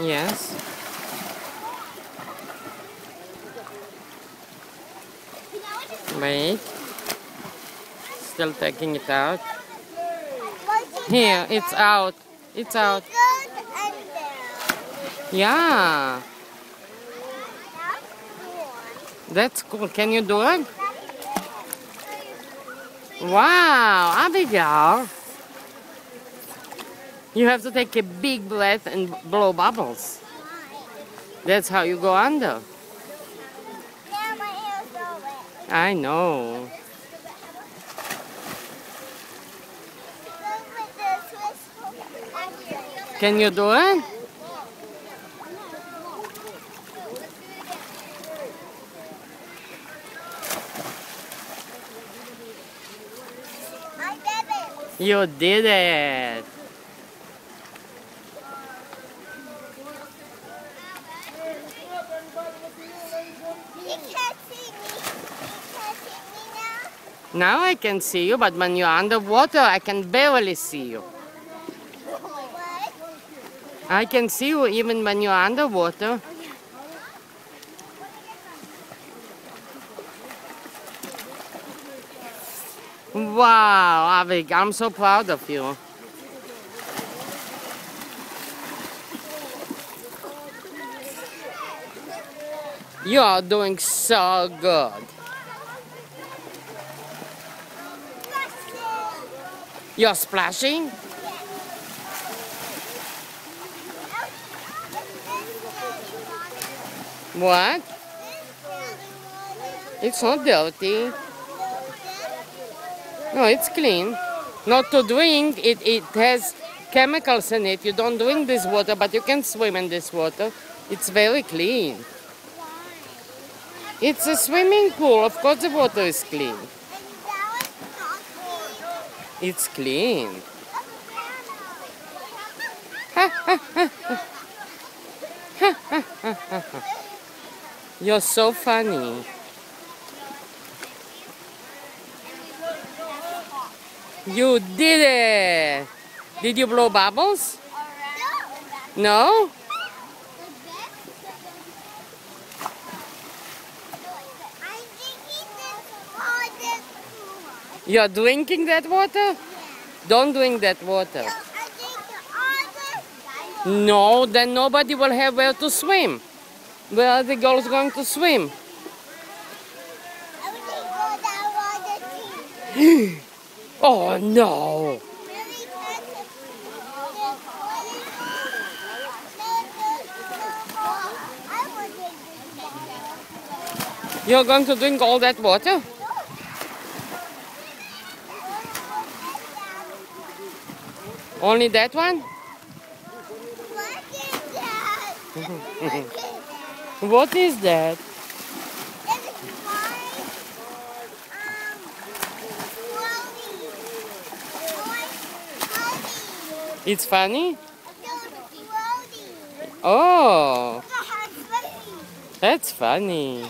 Yes. Wait. Still taking it out. Here, it's out. It's out. Yeah. That's cool. Can you do it? Wow, Abigail. You have to take a big breath and blow bubbles. That's how you go under. I know. Can you do it? You did it. Now I can see you, but when you're underwater, I can barely see you. I can see you even when you're underwater. Wow, Avik, I'm so proud of you. You are doing so good. You're splashing? What? It's not dirty. No, it's clean. Not to drink, it has chemicals in it. You don't drink this water, but you can swim in this water. It's very clean. It's a swimming pool. Of course the water is clean. It's clean. You're so funny. You did it! Did you blow bubbles? No? You're drinking that water? Don't drink that water. No, then nobody will have where to swim. Where are the girls going to swim? Oh no! You're going to drink all that water? Only that one? What is that? It's funny? Oh, that's funny.